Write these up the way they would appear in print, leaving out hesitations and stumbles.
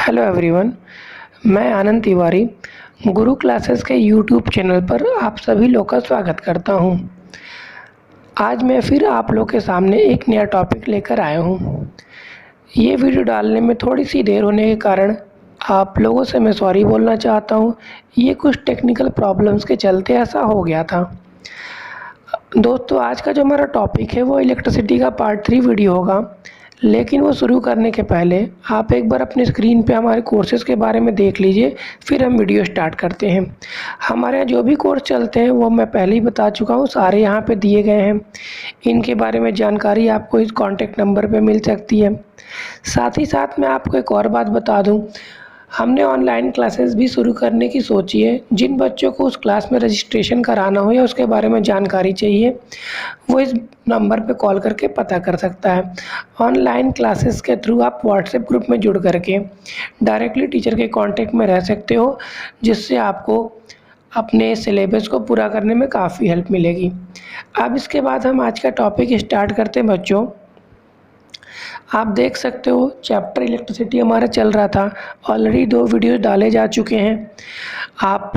Hello everyone, मैं आनंद तिवारी गुरु classes के YouTube channel पर आप सभी लोग का स्वागत करता हूं। आज मैं फिर आप लोग के सामने एक नया टॉपिक लेकर आया हूं। ये वीडियो डालने में थोड़ी सी देर होने के कारण आप लोगों से मैं सॉरी बोलना चाहता हूं। ये कुछ टेक्निकल प्रॉब्लम्स के चलते ऐसा हो गया था। दोस्तों, आज का जो हमारा टॉपिक है वो इलेक्ट्रिसिटी का पार्ट 3 वीडियो होगा। लेकिन वो शुरू करने के पहले आप एक बार अपने स्क्रीन पे हमारे कोर्सेज़ के बारे में देख लीजिए, फिर हम वीडियो स्टार्ट करते हैं। हमारे यहाँ जो भी कोर्स चलते हैं वो मैं पहले ही बता चुका हूँ, सारे यहाँ पे दिए गए हैं। इनके बारे में जानकारी आपको इस कॉन्टैक्ट नंबर पे मिल सकती है। साथ ही साथ मैं आपको एक और बात बता दूँ, हमने ऑनलाइन क्लासेस भी शुरू करने की सोची है। जिन बच्चों को उस क्लास में रजिस्ट्रेशन कराना हो या उसके बारे में जानकारी चाहिए, वो इस नंबर पे कॉल करके पता कर सकता है। ऑनलाइन क्लासेस के थ्रू आप व्हाट्सएप ग्रुप में जुड़ करके डायरेक्टली टीचर के कांटेक्ट में रह सकते हो, जिससे आपको अपने सिलेबस को पूरा करने में काफ़ी हेल्प मिलेगी। अब इसके बाद हम आज का टॉपिक स्टार्ट करते हैं। बच्चों, आप देख सकते हो चैप्टर इलेक्ट्रिसिटी हमारा चल रहा था। ऑलरेडी 2 वीडियो डाले जा चुके हैं। आप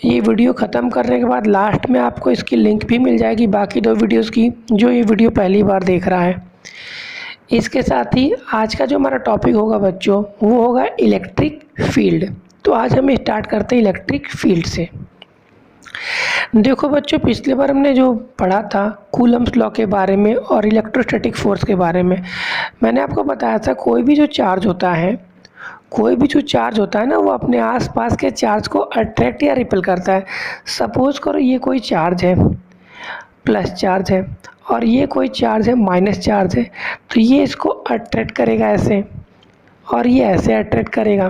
ये वीडियो ख़त्म करने के बाद लास्ट में आपको इसकी लिंक भी मिल जाएगी बाकी 2 वीडियोस की, जो ये वीडियो पहली बार देख रहा है। इसके साथ ही आज का जो हमारा टॉपिक होगा बच्चों, वो होगा इलेक्ट्रिक फील्ड। तो आज हम स्टार्ट करते हैं इलेक्ट्रिक फील्ड से। देखो बच्चों, पिछले बार हमने जो पढ़ा था कूलम्ब्स लॉ के बारे में और इलेक्ट्रोस्टैटिक फोर्स के बारे में, मैंने आपको बताया था कोई भी जो चार्ज होता है ना, वो अपने आसपास के चार्ज को अट्रैक्ट या रिपेल करता है। सपोज करो ये कोई चार्ज है, प्लस चार्ज है, और ये कोई चार्ज है, माइनस चार्ज है। तो ये इसको अट्रैक्ट करेगा ऐसे, और ये ऐसे अट्रैक्ट करेगा।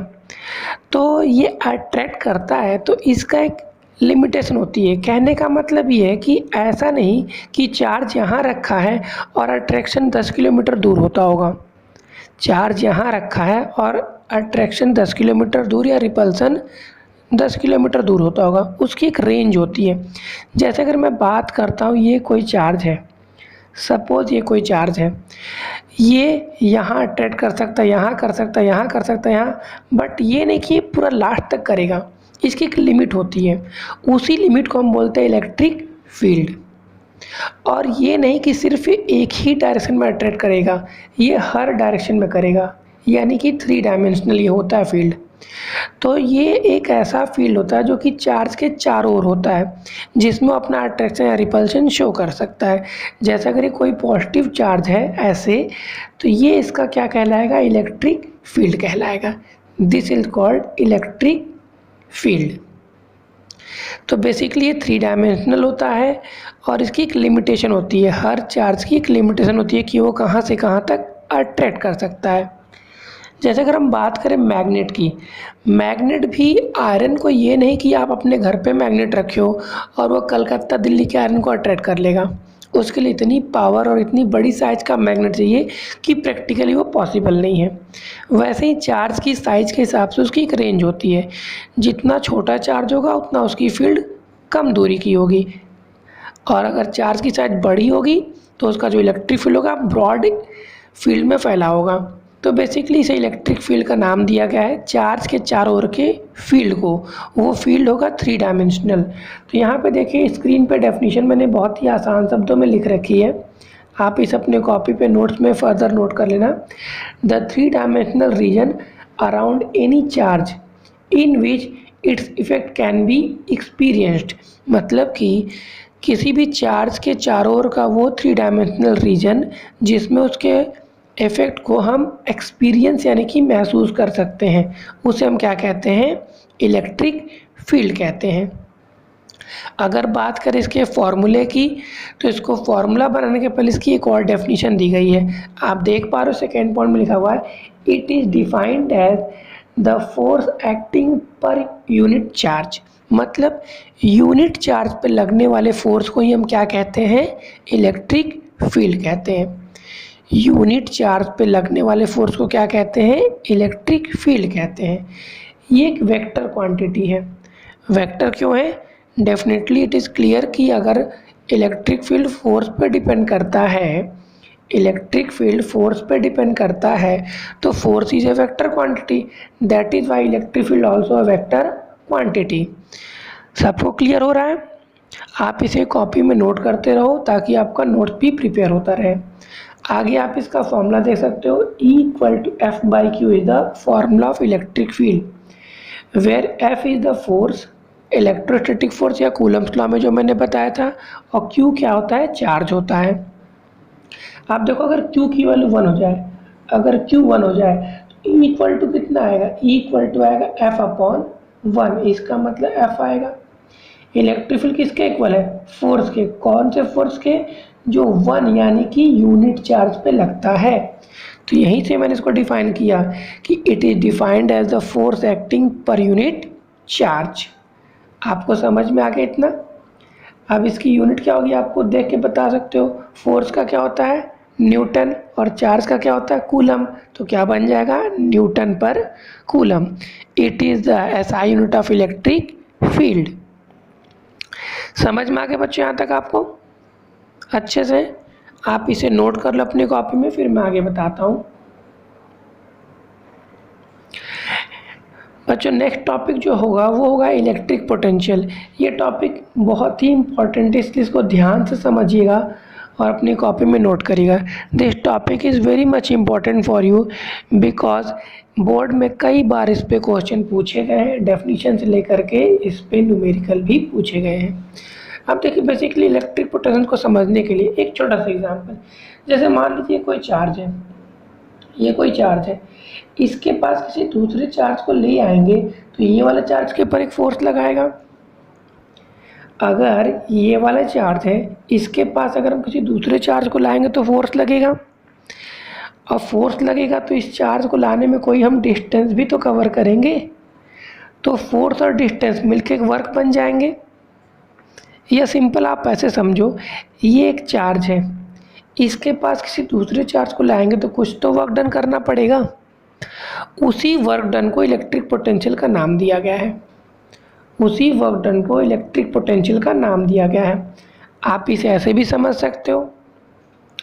तो ये अट्रैक्ट करता है तो इसका एक लिमिटेशन होती है। कहने का मतलब ये है कि ऐसा नहीं कि चार्ज यहाँ रखा है और अट्रैक्शन 10 किलोमीटर दूर होता होगा। चार्ज यहाँ रखा है और अट्रैक्शन 10 किलोमीटर दूर या रिपल्सन 10 किलोमीटर दूर होता होगा। उसकी एक रेंज होती है। जैसे अगर मैं बात करता हूँ, ये कोई चार्ज है, सपोज ये कोई चार्ज है, ये यहाँ अट्रैक्ट कर सकता है, यहाँ कर सकता है, यहाँ कर सकता है, यहाँ, बट ये नहीं कि ये पूरा लास्ट तक करेगा। इसकी एक लिमिट होती है, उसी लिमिट को हम बोलते हैं इलेक्ट्रिक फील्ड। और ये नहीं कि सिर्फ एक ही डायरेक्शन में अट्रैक्ट करेगा, ये हर डायरेक्शन में करेगा, यानी कि 3 डायमेंशनल ये होता है फील्ड। तो ये एक ऐसा फील्ड होता है जो कि चार्ज के चारों ओर होता है, जिसमें अपना अट्रैक्शन या रिपल्शन शो कर सकता है। जैसे अगर ये कोई पॉजिटिव चार्ज है ऐसे, तो ये इसका क्या कहलाएगा, इलेक्ट्रिक फील्ड कहलाएगा। This is called electric field. तो बेसिकली ये 3 डायमेंशनल होता है और इसकी एक लिमिटेशन होती है। हर चार्ज की एक लिमिटेशन होती है कि वो कहाँ से कहाँ तक अट्रैक्ट कर सकता है। जैसे अगर हम बात करें मैग्नेट की, मैग्नेट भी आयरन को ये नहीं कि आप अपने घर पे मैग्नेट रखे हो और वो कलकत्ता दिल्ली के आयरन को अट्रैक्ट कर लेगा। उसके लिए इतनी पावर और इतनी बड़ी साइज़ का मैग्नेट चाहिए कि प्रैक्टिकली वो पॉसिबल नहीं है। वैसे ही चार्ज की साइज़ के हिसाब से उसकी एक रेंज होती है। जितना छोटा चार्ज होगा उतना उसकी फील्ड कम दूरी की होगी, और अगर चार्ज की साइज़ बड़ी होगी तो उसका जो इलेक्ट्रिक फील्ड होगा ब्रॉड फील्ड में फैला होगा। तो बेसिकली इसे इलेक्ट्रिक फील्ड का नाम दिया गया है चार्ज के चारों ओर के फील्ड को। वो फील्ड होगा 3 डायमेंशनल। तो यहाँ पे देखिए स्क्रीन पे डेफिनेशन मैंने बहुत ही आसान शब्दों में लिख रखी है, आप इस अपने कॉपी पे नोट्स में फर्दर नोट कर लेना। The 3 dimensional region around any charge in which its effect can be experienced. मतलब कि किसी भी चार्ज के चारों ओर का वो 3 डायमेंशनल रीजन जिसमें उसके इफ़ेक्ट को हम एक्सपीरियंस यानी कि महसूस कर सकते हैं, उसे हम क्या कहते हैं, इलेक्ट्रिक फील्ड कहते हैं। अगर बात करें इसके फॉर्मूले की, तो इसको फॉर्मूला बनाने के पहले इसकी एक और डेफिनेशन दी गई है। आप देख पा रहे हो सेकेंड पॉइंट में लिखा हुआ है, it is defined as the force acting per unit charge. मतलब यूनिट चार्ज पर लगने वाले फोर्स को ही हम क्या कहते हैं, इलेक्ट्रिक फील्ड कहते हैं। यूनिट चार्ज पे लगने वाले फोर्स को क्या कहते हैं, इलेक्ट्रिक फील्ड कहते हैं। ये एक वेक्टर क्वांटिटी है। वेक्टर क्यों है, डेफिनेटली इट इज़ क्लियर कि अगर इलेक्ट्रिक फील्ड फोर्स पे डिपेंड करता है, इलेक्ट्रिक फील्ड फोर्स पे डिपेंड करता है, तो force is a vector quantity, that is why electric field also a vector quantity. सबको क्लियर हो रहा है? आप इसे कॉपी में नोट करते रहो ताकि आपका नोट्स भी प्रिपेयर होता रहे। आगे आप इसका फॉर्मूला देख सकते हो, E equal to F by Q is the formula of electric field, where F is the force, electrostatic force या कूलम्ब्स लॉ में जो मैंने बताया था, और क्यू क्या होता है, चार्ज होता है। आप देखो अगर क्यू की वैल्यू 1 हो जाए, अगर क्यू 1 हो जाए तो ई इक्वल टू कितना आएगा, ई इक्वल टू आएगा एफ अपॉन 1, इसका मतलब एफ आएगा। इलेक्ट्रिक फील्ड किसके इक्वल है, फोर्स के। कौन से फोर्स के, जो 1 यानी कि यूनिट चार्ज पे लगता है। तो यहीं से मैंने इसको डिफाइन किया कि it is defined as the force acting per unit charge. आपको समझ में आ गया इतना? अब इसकी यूनिट क्या होगी आपको देख के बता सकते हो। फोर्स का क्या होता है, न्यूटन, और चार्ज का क्या होता है, कूलम। तो क्या बन जाएगा, न्यूटन पर coulomb. It is the SI unit of electric field. समझ में आ गया बच्चों यहाँ तक आपको अच्छे से? आप इसे नोट कर लो अपनी कॉपी में, फिर मैं आगे बताता हूँ। बच्चों नेक्स्ट टॉपिक जो होगा वो होगा इलेक्ट्रिक पोटेंशियल। ये टॉपिक बहुत ही इंपॉर्टेंट है, इसलिए इसको ध्यान से समझिएगा और अपनी कॉपी में नोट करिएगा। This topic is very much important for you because board में कई बार इस पे क्वेश्चन पूछे गए हैं, डेफिनेशन से लेकर के इस पे न्यूमेरिकल भी पूछे गए हैं। अब देखिए बेसिकली इलेक्ट्रिक पोटेंशियल को समझने के लिए एक छोटा सा एग्जांपल, जैसे मान लीजिए कोई चार्ज है, ये कोई चार्ज है, इसके पास किसी दूसरे चार्ज को ले आएंगे तो ये वाला चार्ज के ऊपर एक फोर्स लगाएगा। अगर ये वाला चार्ज है, इसके पास अगर हम किसी दूसरे चार्ज को लाएंगे तो फोर्स लगेगा, और फोर्स लगेगा तो इस चार्ज को लाने में कोई हम डिस्टेंस भी तो कवर करेंगे, तो फोर्स और डिस्टेंस मिलके एक वर्क बन जाएंगे। या सिंपल आप ऐसे समझो, ये एक चार्ज है, इसके पास किसी दूसरे चार्ज को लाएंगे तो कुछ तो वर्क डन करना पड़ेगा। उसी वर्क डन को इलेक्ट्रिक पोटेंशियल का नाम दिया गया है। उसी वर्क डन को इलेक्ट्रिक पोटेंशियल का नाम दिया गया है। आप इसे ऐसे भी समझ सकते हो,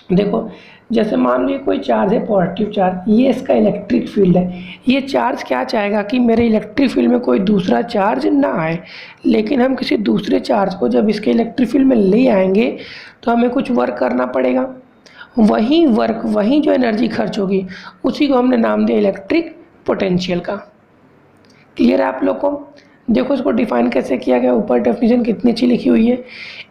देखो जैसे मान लो कोई चार्ज है पॉजिटिव चार्ज, ये इसका इलेक्ट्रिक फील्ड है। ये चार्ज क्या चाहेगा कि मेरे इलेक्ट्रिक फील्ड में कोई दूसरा चार्ज ना आए, लेकिन हम किसी दूसरे चार्ज को जब इसके इलेक्ट्रिक फील्ड में ले आएंगे तो हमें कुछ वर्क करना पड़ेगा। वही वर्क, वही जो एनर्जी खर्च होगी, उसी को हमने नाम दिया इलेक्ट्रिक पोटेंशियल का। क्लियर है आप लोग को? देखो इसको डिफाइन कैसे किया गया, ऊपर डेफिनेशन कितनी अच्छी लिखी हुई है।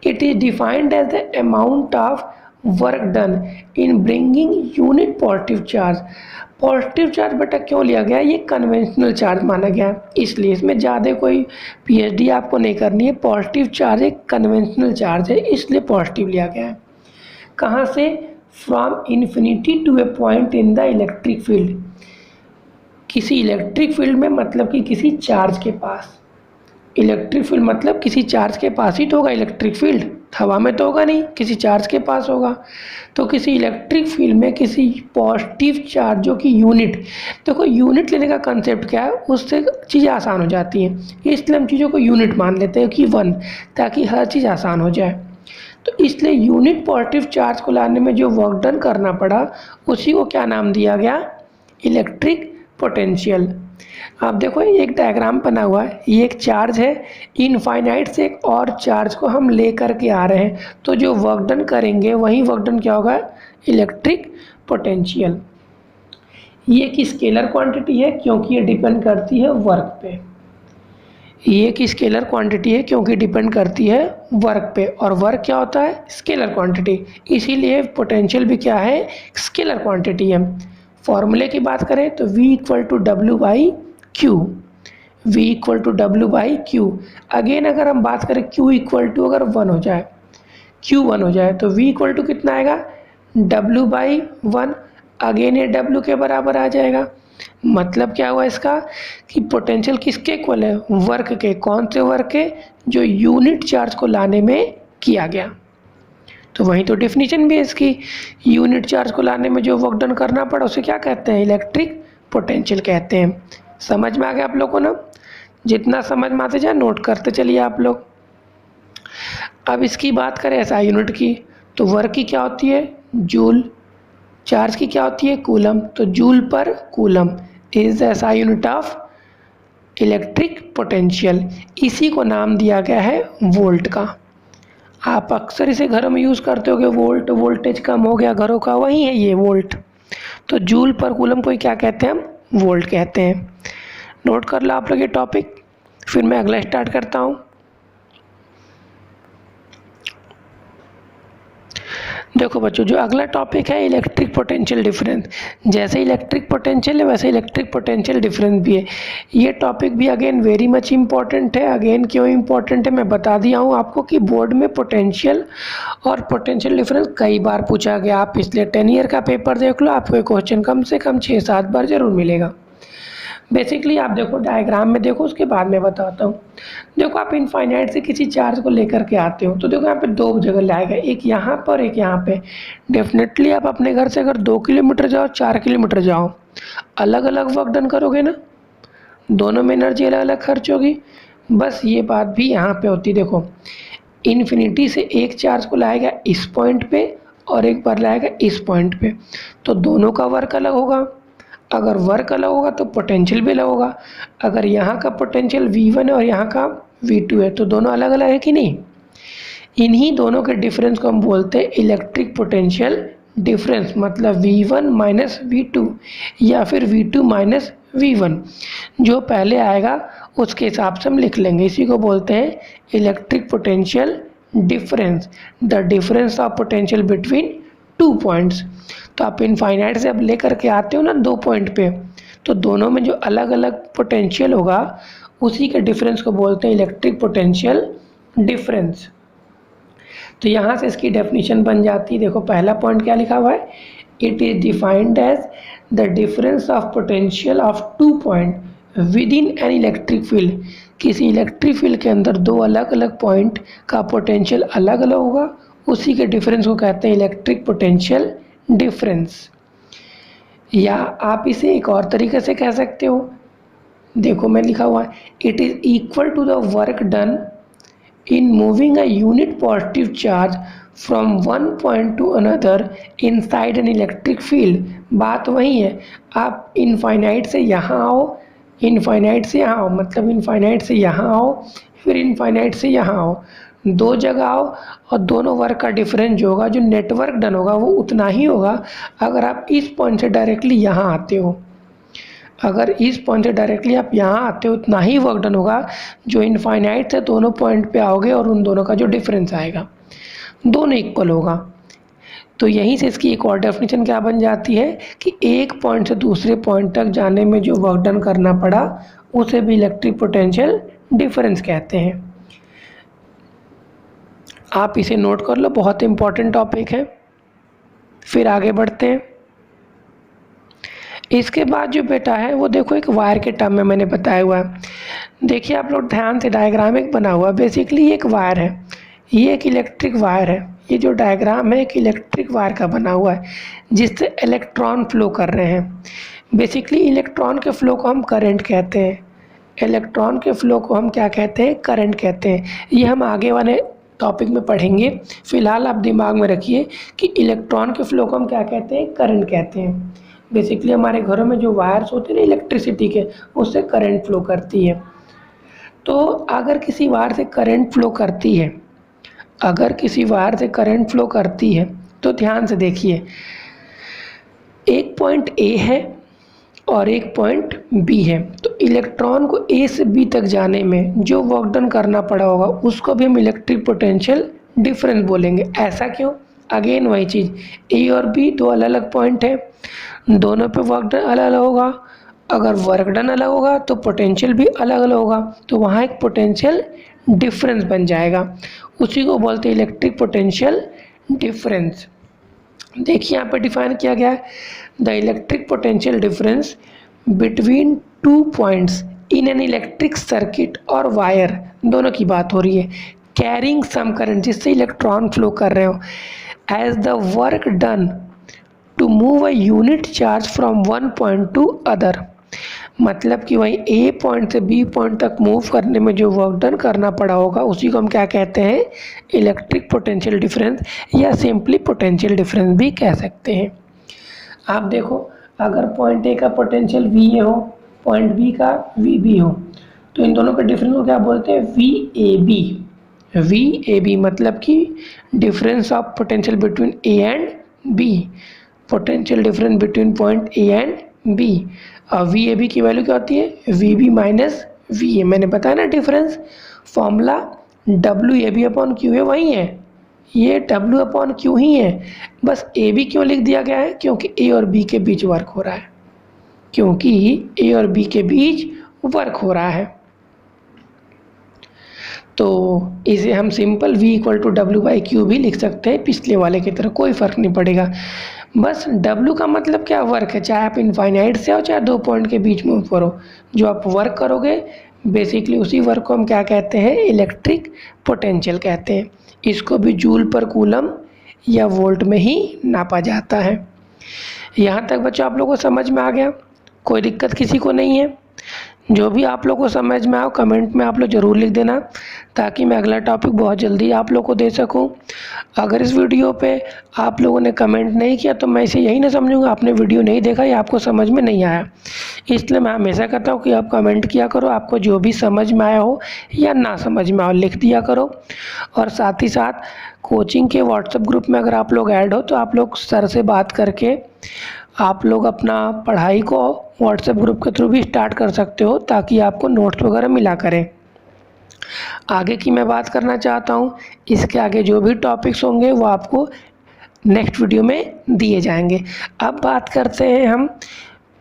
It is defined as the amount of work done in bringing unit positive charge. Positive charge बेटा क्यों लिया गया, ये कन्वेंशनल चार्ज माना गया है, इसलिए इसमें ज़्यादा कोई पीएचडी आपको नहीं करनी है। पॉजिटिव चार्ज एक कन्वेंशनल चार्ज है, इसलिए पॉजिटिव लिया गया है। कहाँ से, from infinity to a point in the electric field. किसी इलेक्ट्रिक फील्ड में मतलब कि किसी चार्ज के पास, इलेक्ट्रिक फील्ड मतलब किसी चार्ज के पास ही तो होगा इलेक्ट्रिक फील्ड, हवा में तो होगा नहीं, किसी चार्ज के पास होगा। तो किसी इलेक्ट्रिक फील्ड में किसी पॉजिटिव चार्ज जो कि यूनिट, देखो यूनिट लेने का कंसेप्ट क्या है, उससे चीज़ें आसान हो जाती हैं, इसलिए हम चीज़ों को यूनिट मान लेते हैं कि 1, ताकि हर चीज़ आसान हो जाए। तो इसलिए यूनिट पॉजिटिव चार्ज को लाने में जो वर्क डन करना पड़ा, उसी को क्या नाम दिया गया, इलेक्ट्रिक पोटेंशियल। आप देखो एक डायग्राम बना हुआ है, ये एक चार्ज है, इनफाइनाइट से एक और चार्ज को हम ले करके आ रहे हैं, तो जो वर्क डन करेंगे वही वर्क डन क्या होगा, इलेक्ट्रिक पोटेंशियल। ये एक स्केलर क्वांटिटी है क्योंकि ये डिपेंड करती है वर्क पे। ये एक स्केलर क्वांटिटी है क्योंकि डिपेंड करती है वर्क पे, और वर्क क्या होता है, स्केलर क्वांटिटी, इसीलिए पोटेंशियल भी क्या है, स्केलर क्वांटिटी है। फॉर्मूले की बात करें तो V equal to W by Q, V equal to W by Q. Again अगर हम बात करें Q इक्वल टू अगर 1 हो जाए, Q 1 हो जाए तो V इक्वल टू कितना आएगा, W बाई 1। अगेन ये W के बराबर आ जाएगा। मतलब क्या हुआ इसका कि पोटेंशियल किसके इक्वल है, वर्क के। कौन से वर्क के, जो यूनिट चार्ज को लाने में किया गया। तो वहीं तो डेफिनेशन भी है इसकी, यूनिट चार्ज को लाने में जो वर्क डन करना पड़ा उसे क्या कहते हैं, इलेक्ट्रिक पोटेंशियल कहते हैं। समझ में आ गया आप लोगों को ना? जितना समझ में आते जाए नोट करते चलिए आप लोग। अब इसकी बात करें एसआई यूनिट की, तो वर्क की क्या होती है, जूल चार्ज की क्या होती है? कूलम। तो जूल पर coulomb is the SI unit of electric potential. इसी को नाम दिया गया है वोल्ट का। आप अक्सर इसे घरों में यूज़ करते हो कि वोल्टेज कम हो गया घरों का, वही है ये वोल्ट। तो जूल पर कूलम को क्या कहते हैं? हम वोल्ट कहते हैं। नोट कर लो आप लोग ये टॉपिक, फिर मैं अगला स्टार्ट करता हूँ। देखो बच्चों, जो अगला टॉपिक है इलेक्ट्रिक पोटेंशियल डिफरेंस। जैसे इलेक्ट्रिक पोटेंशियल है वैसे इलेक्ट्रिक पोटेंशियल डिफरेंस भी है। ये टॉपिक भी अगेन वेरी मच इम्पॉर्टेंट है। अगेन क्यों इम्पॉर्टेंट है मैं बता दिया हूँ आपको कि बोर्ड में पोटेंशियल और पोटेंशियल डिफरेंस कई बार पूछा गया। आप पिछले 10 ईयर का पेपर देख लो, आपको ये क्वेश्चन कम से कम 6-7 बार जरूर मिलेगा। बेसिकली आप देखो डायग्राम में देखो, उसके बाद मैं बताता हूँ। देखो आप इनफाइनाइट से किसी चार्ज को लेकर के आते हो, तो देखो यहाँ पे दो जगह लाएगा, एक यहाँ पर एक यहाँ पे। डेफिनेटली आप अपने घर से अगर 2 किलोमीटर जाओ 4 किलोमीटर जाओ, अलग अलग वर्क डन करोगे ना, दोनों में एनर्जी अलग अलग खर्च होगी। बस ये बात भी यहाँ पे होती। देखो इन्फिनिटी से एक चार्ज को लाएगा इस पॉइंट पे और एक बार लाएगा इस पॉइंट पे, तो दोनों का वर्क अलग होगा। अगर वर्क अलग होगा तो पोटेंशियल भी अलग होगा। अगर यहाँ का पोटेंशियल V1 है और यहाँ का V2 है तो दोनों अलग अलग है कि नहीं? इन्हीं दोनों के डिफरेंस को हम बोलते हैं इलेक्ट्रिक पोटेंशियल डिफरेंस, मतलब V1 माइनस V2 या फिर V2 माइनस V1। जो पहले आएगा उसके हिसाब से हम लिख लेंगे। इसी को बोलते हैं electric potential difference, the difference of potential between 2 points. तो आप इनफाइनाइट से अब लेकर के आते हो ना 2 पॉइंट पे, तो दोनों में जो अलग अलग पोटेंशियल होगा उसी के डिफरेंस को बोलते हैं इलेक्ट्रिक पोटेंशियल डिफरेंस। तो यहाँ से इसकी डेफिनेशन बन जाती है। देखो पहला पॉइंट क्या लिखा हुआ है? It is defined as the difference of potential of 2 point within an electric field. किसी इलेक्ट्रिक फील्ड के अंदर दो अलग अलग पॉइंट का पोटेंशियल अलग अलग होगा, उसी के डिफरेंस को कहते हैं इलेक्ट्रिक पोटेंशियल डिफरेंस। या आप इसे एक और तरीके से कह सकते हो, देखो मैं लिखा हुआ है, it is equal to the work done in moving a unit positive charge from one point to another inside an electric field. बात वही है, आप इनफाइनाइट से यहाँ आओ, इनफाइनाइट से यहाँ आओ, मतलब इनफाइनाइट से यहाँ आओ फिर इनफाइनाइट से यहाँ आओ, दो जगह आओ और दोनों वर्क का डिफरेंस जो होगा, जो नेटवर्क डन होगा वो उतना ही होगा। अगर आप इस पॉइंट से डायरेक्टली यहाँ आते हो, अगर इस पॉइंट से डायरेक्टली आप यहाँ आते हो उतना ही वर्क डन होगा जो इनफाइनाइट से दोनों पॉइंट पे आओगे और उन दोनों का जो डिफरेंस आएगा दोनों इक्वल होगा। तो यहीं से इसकी एक और डेफिनेशन क्या बन जाती है कि एक पॉइंट से दूसरे पॉइंट तक जाने में जो वर्क डन करना पड़ा उसे भी इलेक्ट्रिक पोटेंशियल डिफरेंस कहते हैं। आप इसे नोट कर लो, बहुत इंपॉर्टेंट टॉपिक है। फिर आगे बढ़ते हैं। इसके बाद जो बेटा है वो देखो एक वायर के टर्म में मैंने बताया हुआ है। देखिए आप लोग ध्यान से, डायग्राम एक बना हुआ है। बेसिकली ये एक वायर है, ये एक इलेक्ट्रिक वायर है। ये जो डायग्राम है एक इलेक्ट्रिक वायर का बना हुआ है जिससे इलेक्ट्रॉन फ्लो कर रहे हैं। बेसिकली इलेक्ट्रॉन के फ्लो को हम करंट कहते हैं। इलेक्ट्रॉन के फ्लो को हम क्या कहते हैं? करंट कहते हैं। ये हम आगे वाले टॉपिक में पढ़ेंगे। फिलहाल आप दिमाग में रखिए कि इलेक्ट्रॉन के फ्लो को हम क्या कहते हैं? करंट कहते हैं। बेसिकली हमारे घरों में जो वायर्स होते हैं ना इलेक्ट्रिसिटी के, उससे करंट फ्लो करती है। तो अगर किसी वायर से करंट फ्लो करती है, अगर किसी वायर से करंट फ्लो करती है तो ध्यान से देखिए, एक पॉइंट ए है और एक पॉइंट बी है। तो इलेक्ट्रॉन को ए से बी तक जाने में जो वर्क डन करना पड़ा होगा उसको भी हम इलेक्ट्रिक पोटेंशियल डिफरेंस बोलेंगे। ऐसा क्यों? अगेन वही चीज़, ए और बी दो अलग अलग पॉइंट है, दोनों पे वर्क डन अलग अलग होगा। अगर वर्क डन अलग होगा तो पोटेंशियल भी अलग अलग होगा, तो वहाँ एक पोटेंशियल डिफरेंस बन जाएगा। उसी को बोलते हैं इलेक्ट्रिक पोटेंशियल डिफरेंस। देखिए यहाँ पर डिफाइन किया गया है, the electric potential difference between 2 points in an electric circuit और वायर, दोनों की बात हो रही है, कैरिंग सम करंट, जिससे इलेक्ट्रॉन फ्लो कर रहे हो, as the work done to move a unit charge from one point to other. मतलब कि वही ए पॉइंट से बी पॉइंट तक मूव करने में जो वर्क डन करना पड़ा होगा उसी को हम क्या कहते हैं? इलेक्ट्रिक पोटेंशियल डिफरेंस, या सिंपली पोटेंशियल डिफरेंस भी कह सकते हैं। आप देखो, अगर पॉइंट ए का पोटेंशियल वी ए हो, पॉइंट बी का वी बी हो, तो इन दोनों के डिफरेंस को क्या बोलते हैं? V A B. V A B मतलब कि difference of potential between A and B, potential difference between point A and B. और वी ए बी की वैल्यू क्या होती है? V B minus V A. मैंने बताया ना difference, formula W A B upon Q A वही है, ये डब्ल्यू अपॉन क्यू ही है। बस ए बी क्यों लिख दिया गया है? क्योंकि ए और बी के बीच वर्क हो रहा है, क्योंकि ए और बी के बीच वर्क हो रहा है। तो इसे हम simple v equal to W by Q भी लिख सकते हैं, पिछले वाले की तरह, कोई फ़र्क नहीं पड़ेगा। बस w का मतलब क्या? वर्क है, चाहे आप इनफाइनाइट से हो चाहे दो पॉइंट के बीच में ऊपर हो, जो आप वर्क करोगे बेसिकली उसी वर्क को हम क्या कहते हैं? इलेक्ट्रिक पोटेंशियल कहते हैं। इसको भी जूल पर कूलम या वोल्ट में ही नापा जाता है। यहाँ तक बच्चों आप लोगों को समझ में आ गया? कोई दिक्कत किसी को नहीं है? जो भी आप लोगों को समझ में आओ कमेंट में आप लोग ज़रूर लिख देना, ताकि मैं अगला टॉपिक बहुत जल्दी आप लोग को दे सकूं। अगर इस वीडियो पे आप लोगों ने कमेंट नहीं किया तो मैं इसे यही ना समझूंगा आपने वीडियो नहीं देखा या आपको समझ में नहीं आया। इसलिए मैं हमेशा कहता हूँ कि आप कमेंट किया करो, आपको जो भी समझ में आया हो या ना समझ में आओ लिख दिया करो। और साथ ही साथ कोचिंग के व्हाट्सएप ग्रुप में अगर आप लोग ऐड हो तो आप लोग सर से बात करके आप लोग अपना पढ़ाई को व्हाट्सएप ग्रुप के थ्रू भी स्टार्ट कर सकते हो, ताकि आपको नोट्स वगैरह मिला करें। आगे की मैं बात करना चाहता हूँ, इसके आगे जो भी टॉपिक्स होंगे वो आपको नेक्स्ट वीडियो में दिए जाएंगे। अब बात करते हैं हम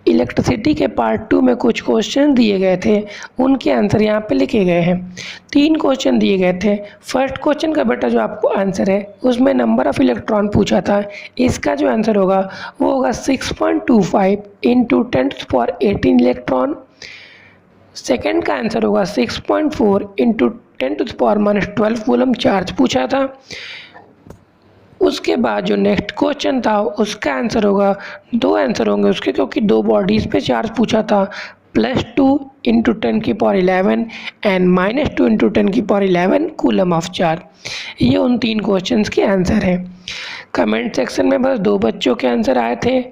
इलेक्ट्रिसिटी के पार्ट 2 में कुछ क्वेश्चन दिए गए थे, उनके आंसर यहाँ पे लिखे गए हैं। 3 क्वेश्चन दिए गए थे। फर्स्ट क्वेश्चन का बेटा जो आपको आंसर है उसमें नंबर ऑफ इलेक्ट्रॉन पूछा था, इसका जो आंसर होगा वो होगा 6.25 इंटू 10⁻18 इलेक्ट्रॉन। सेकेंड का आंसर होगा 6.4 इंटू 10⁻12 कूलम चार्ज पूछा था। उसके बाद जो नेक्स्ट क्वेश्चन था उसका आंसर होगा, 2 आंसर होंगे उसके, क्योंकि 2 बॉडीज़ पे चार्ज पूछा था, +2 into 10⁻11 and -2 into 10⁻11 coulomb of charge. ये उन 3 क्वेश्चंस के आंसर हैं। कमेंट सेक्शन में बस 2 बच्चों के आंसर आए थे,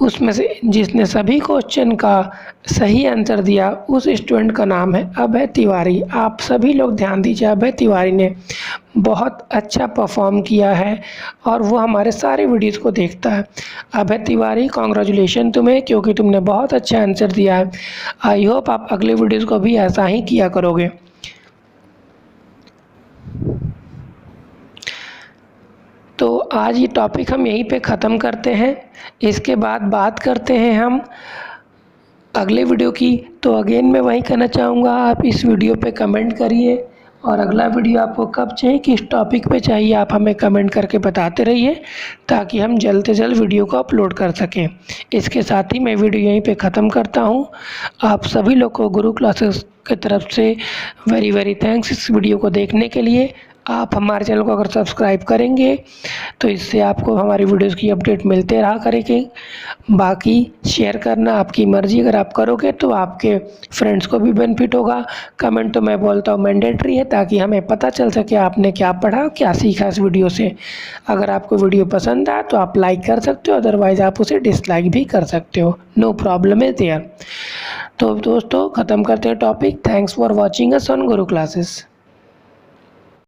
उसमें से जिसने सभी क्वेश्चन का सही आंसर दिया उस स्टूडेंट का नाम है अभय तिवारी। आप सभी लोग ध्यान दीजिए, अभय तिवारी ने बहुत अच्छा परफॉर्म किया है और वो हमारे सारे वीडियोस को देखता है। अभय तिवारी कॉन्ग्रेचुलेशन तुम्हें, क्योंकि तुमने बहुत अच्छा आंसर दिया है। आई होप आप अगले वीडियोस को भी ऐसा ही किया करोगे। तो आज ये टॉपिक हम यहीं पे ख़त्म करते हैं। इसके बाद बात करते हैं हम अगले वीडियो की। तो अगेन मैं वही कहना चाहूँगा, आप इस वीडियो पे कमेंट करिए और अगला वीडियो आपको कब चाहिए, किस टॉपिक पे चाहिए, आप हमें कमेंट करके बताते रहिए, ताकि हम जल्द से जल्द वीडियो को अपलोड कर सकें। इसके साथ ही मैं वीडियो यहीं पे ख़त्म करता हूँ। आप सभी लोग को गुरु क्लासेस की तरफ से वेरी वेरी थैंक्स इस वीडियो को देखने के लिए। आप हमारे चैनल को अगर सब्सक्राइब करेंगे तो इससे आपको हमारी वीडियोस की अपडेट मिलते रहा करेंगे। बाकी शेयर करना आपकी मर्ज़ी, अगर आप करोगे तो आपके फ्रेंड्स को भी बेनिफिट होगा। कमेंट तो मैं बोलता हूँ मैंडेटरी है, ताकि हमें पता चल सके आपने क्या पढ़ा, क्या सीखा इस वीडियो से। अगर आपको वीडियो पसंद आए तो आप लाइक कर सकते हो, अदरवाइज़ आप उसे डिसलाइक भी कर सकते हो, नो प्रॉब्लम इज़ देयर। तो दोस्तों ख़त्म करते हैं topic. Thanks for watching us on Guru classes.